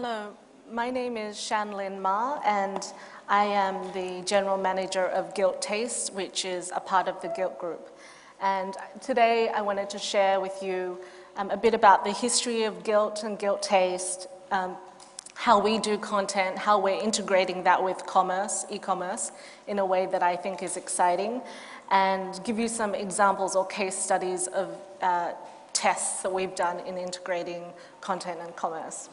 Hello, my name is Shan Lyn and I am the General Manager of Guilt Taste, which is a part of the Guilt Group. And today I wanted to share with you a bit about the history of Guilt and Guilt Taste, how we do content, how we're integrating that with commerce, e-commerce, in a way that I think is exciting, and give you some examples or case studies of tests that we've done in integrating content and commerce.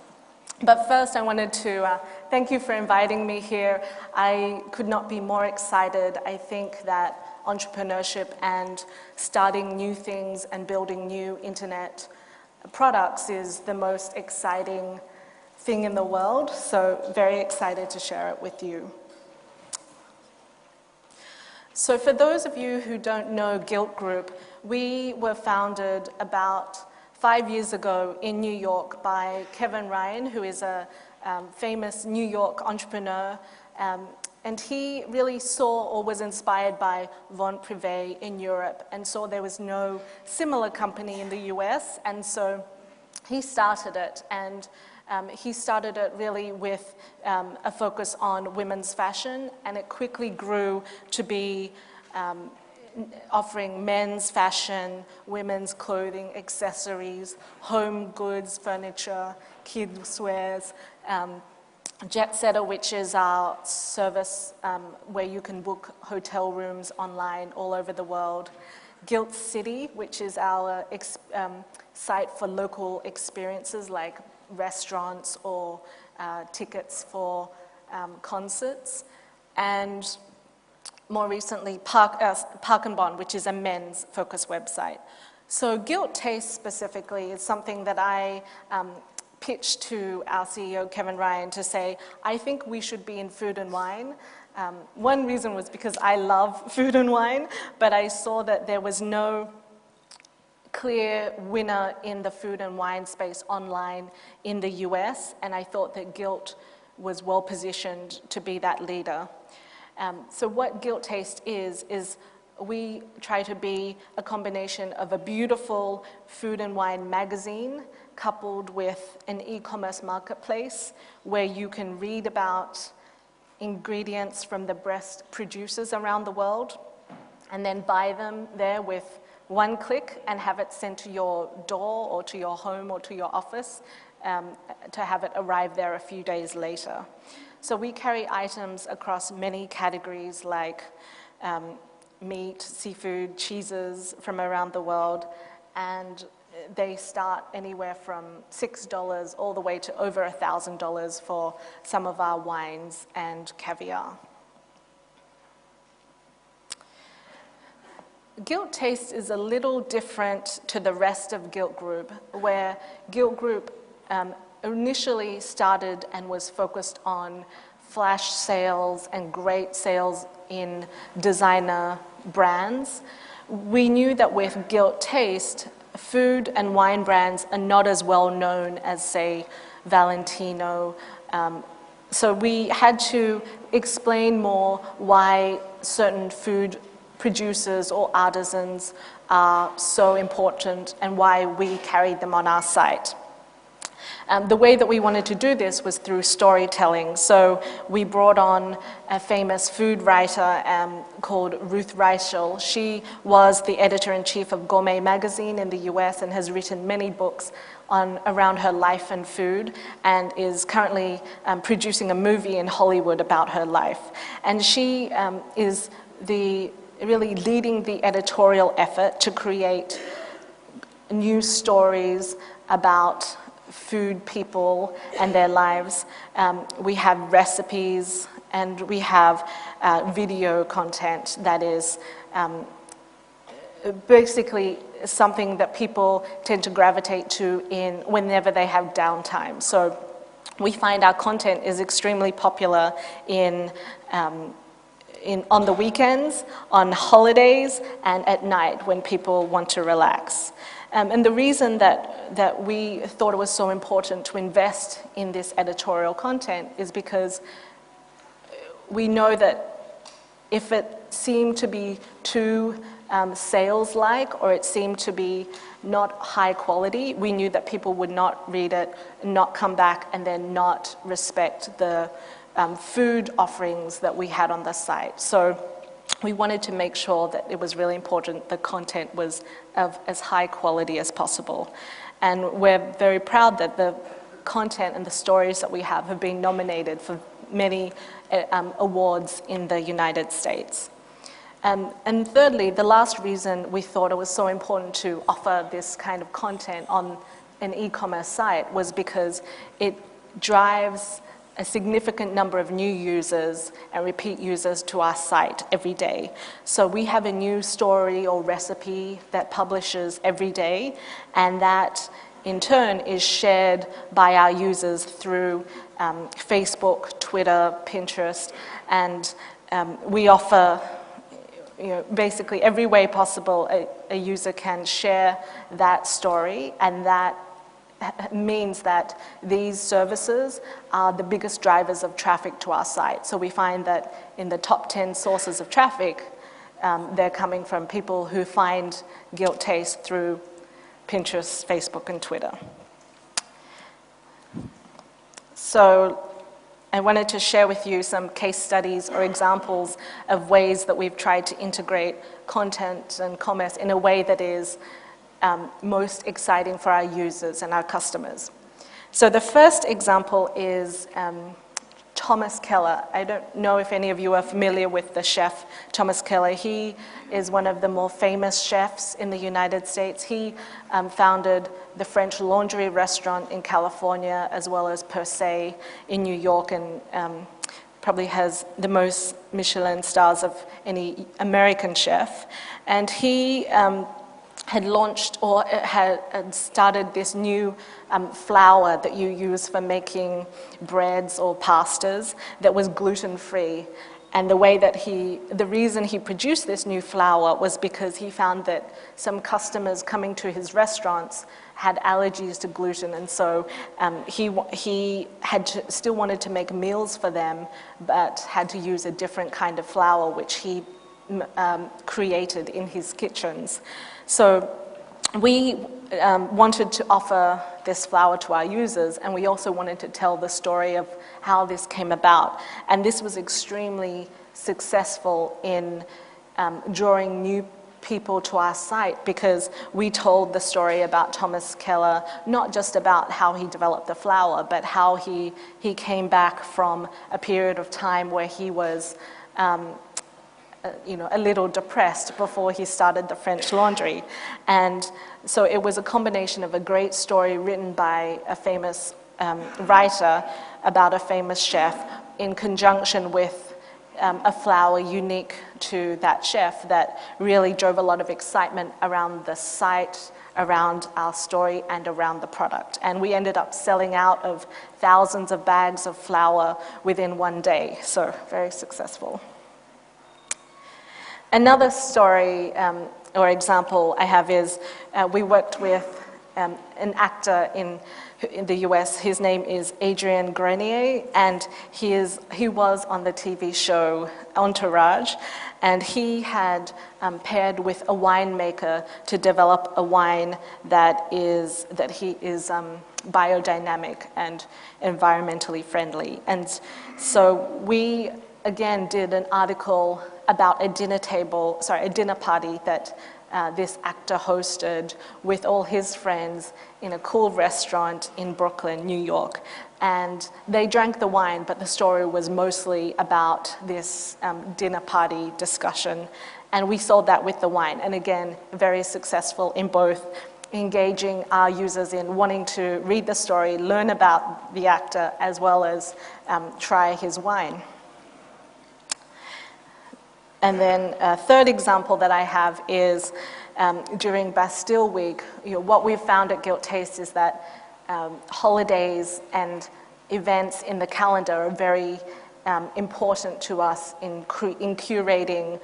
But first, I wanted to thank you for inviting me here. I could not be more excited. I think that entrepreneurship and starting new things and building new internet products is the most exciting thing in the world, so very excited to share it with you. So for those of you who don't know Guilt Group, we were founded about 5 years ago in New York by Kevin Ryan, who is a famous New York entrepreneur, and he really saw or was inspired by Vente Privée in Europe and saw there was no similar company in the US, and so he started it. And he started it really with a focus on women's fashion, and it quickly grew to be offering men's fashion, women's clothing, accessories, home goods, furniture, kids' wears, Jet Setter, which is our service where you can book hotel rooms online all over the world, Guilt City, which is our site for local experiences like restaurants or tickets for concerts, and more recently, Park and Bond, which is a men's focus website. So Guilt Taste specifically is something that I pitched to our CEO, Kevin Ryan, to say, I think we should be in food and wine. One reason was because I love food and wine, but I saw that there was no clear winner in the food and wine space online in the US, and I thought that Guilt was well positioned to be that leader. So what Guilt Taste is we try to be a combination of a beautiful food and wine magazine coupled with an e-commerce marketplace where you can read about ingredients from the best producers around the world and then buy them there with one click and have it sent to your door or to your home or to your office to have it arrive there a few days later. So we carry items across many categories like meat, seafood, cheeses from around the world, and they start anywhere from $6 all the way to over $1,000 for some of our wines and caviar. Guilt Taste is a little different to the rest of Guilt Group, where Guilt Group initially started and was focused on flash sales and great sales in designer brands. We knew that with Guilt Taste, food and wine brands are not as well known as, say, Valentino. So we had to explain more why certain food producers or artisans are so important and why we carried them on our site. The way that we wanted to do this was through storytelling. So we brought on a famous food writer called Ruth Reichel. She was the editor-in-chief of Gourmet magazine in the US and has written many books around her life and food, and is currently producing a movie in Hollywood about her life. And she is really leading the editorial effort to create new stories about food people and their lives. We have recipes and we have video content that is basically something that people tend to gravitate to whenever they have downtime. So we find our content is extremely popular on the weekends, on holidays, and at night when people want to relax. And the reason that we thought it was so important to invest in this editorial content is because we know that if it seemed to be too sales-like, or it seemed to be not high quality, we knew that people would not read it, not come back, and then not respect the food offerings that we had on the site. So we wanted to make sure that it was really important the content was of as high quality as possible. And we're very proud that the content and the stories that we have been nominated for many awards in the United States. And thirdly, the last reason we thought it was so important to offer this kind of content on an e-commerce site was because it drives a significant number of new users and repeat users to our site every day. So we have a new story or recipe that publishes every day, and that in turn is shared by our users through Facebook, Twitter, Pinterest, and we offer basically every way possible a user can share that story, and that means that these services are the biggest drivers of traffic to our site. So we find that in the top 10 sources of traffic, they're coming from people who find Guilt Taste through Pinterest, Facebook, and Twitter. So I wanted to share with you some case studies or examples of ways that we've tried to integrate content and commerce in a way that is most exciting for our users and our customers. So the first example is Thomas Keller. I don't know if any of you are familiar with the chef Thomas Keller. He is one of the more famous chefs in the United States. He founded the French Laundry restaurant in California, as well as Per Se in New York, and probably has the most Michelin stars of any American chef. And he had launched or had started this new flour that you use for making breads or pastas that was gluten-free. And the reason he produced this new flour was because he found that some customers coming to his restaurants had allergies to gluten, and so he still wanted to make meals for them, but had to use a different kind of flour, which he created in his kitchens. So we wanted to offer this flour to our users, and we also wanted to tell the story of how this came about. And this was extremely successful in drawing new people to our site, because we told the story about Thomas Keller, not just about how he developed the flour, but how he came back from a period of time where he was a little depressed before he started the French Laundry. And so it was a combination of a great story written by a famous writer about a famous chef in conjunction with a flour unique to that chef that really drove a lot of excitement around the site, around our story, and around the product. And we ended up selling out of thousands of bags of flour within one day, so very successful. Another story or example I have is we worked with an actor in the US. His name is Adrien Grenier, and he was on the TV show Entourage, and he had paired with a winemaker to develop a wine that he is biodynamic and environmentally friendly. And so we again did an article about a dinner party that this actor hosted with all his friends in a cool restaurant in Brooklyn, New York. And they drank the wine, but the story was mostly about this dinner party discussion. And we sold that with the wine. And again, very successful in both engaging our users in wanting to read the story, learn about the actor, as well as try his wine. And then a third example that I have is during Bastille Week. What we've found at Guilt Taste is that holidays and events in the calendar are very important to us in curating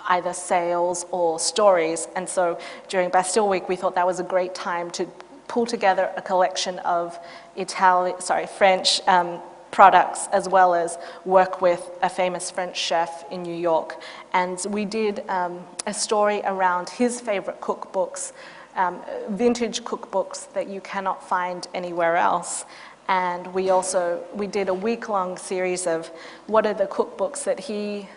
either sales or stories. And so during Bastille Week, we thought that was a great time to pull together a collection of French products, as well as work with a famous French chef in New York. And we did a story around his favorite cookbooks, vintage cookbooks that you cannot find anywhere else. And we did a week-long series of what are the cookbooks that he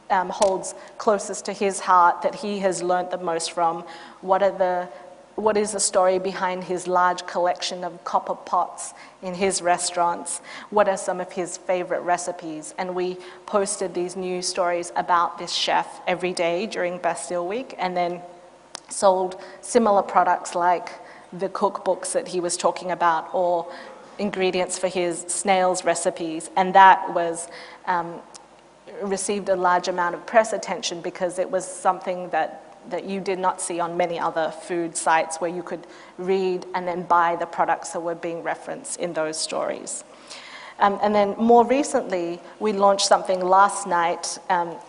holds closest to his heart, that he has learnt the most from, what is the story behind his large collection of copper pots in his restaurants? What are some of his favorite recipes? And we posted these news stories about this chef every day during Bastille Week, and then sold similar products like the cookbooks that he was talking about, or ingredients for his snails recipes. And that was received a large amount of press attention because it was something that you did not see on many other food sites, where you could read and then buy the products that were being referenced in those stories. And then more recently, we launched something last night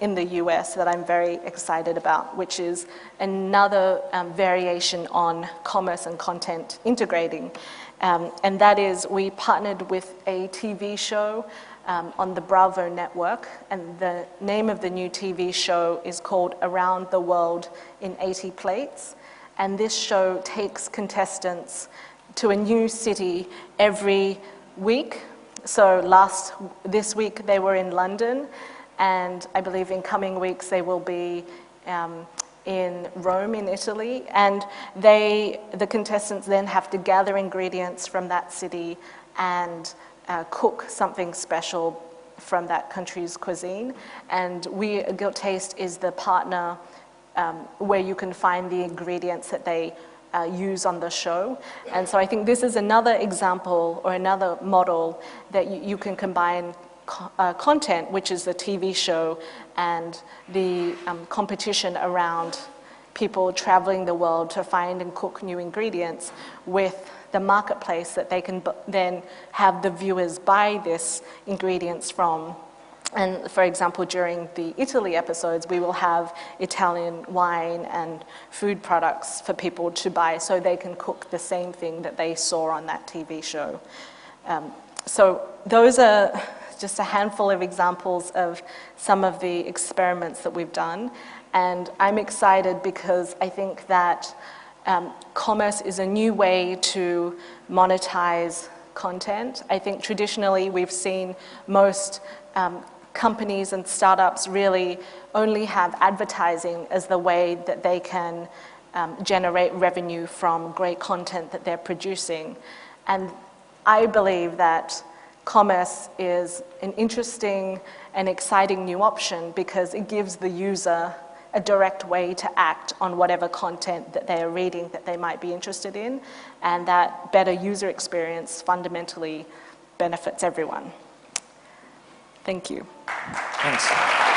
in the US that I'm very excited about, which is another variation on commerce and content integrating. And that is, we partnered with a TV show on the Bravo network, and the name of the new TV show is called Around the World in 80 Plates. And this show takes contestants to a new city every week. So this week they were in London, and I believe in coming weeks they will be in Rome in Italy. And the contestants then have to gather ingredients from that city and cook something special from that country's cuisine. And Guilt Taste is the partner where you can find the ingredients that they use on the show. And so I think this is another example or another model that you can combine content, which is the TV show, and the competition around people traveling the world to find and cook new ingredients, with the marketplace that they can then have the viewers buy these ingredients from. And for example, during the Italy episodes, we will have Italian wine and food products for people to buy so they can cook the same thing that they saw on that TV show. So those are just a handful of examples of some of the experiments that we've done. And I'm excited because I think that commerce is a new way to monetize content. I think traditionally we've seen most companies and startups really only have advertising as the way that they can generate revenue from great content that they're producing. And I believe that commerce is an interesting and exciting new option because it gives the user a direct way to act on whatever content that they are reading that they might be interested in, and that better user experience fundamentally benefits everyone. Thank you. Thanks.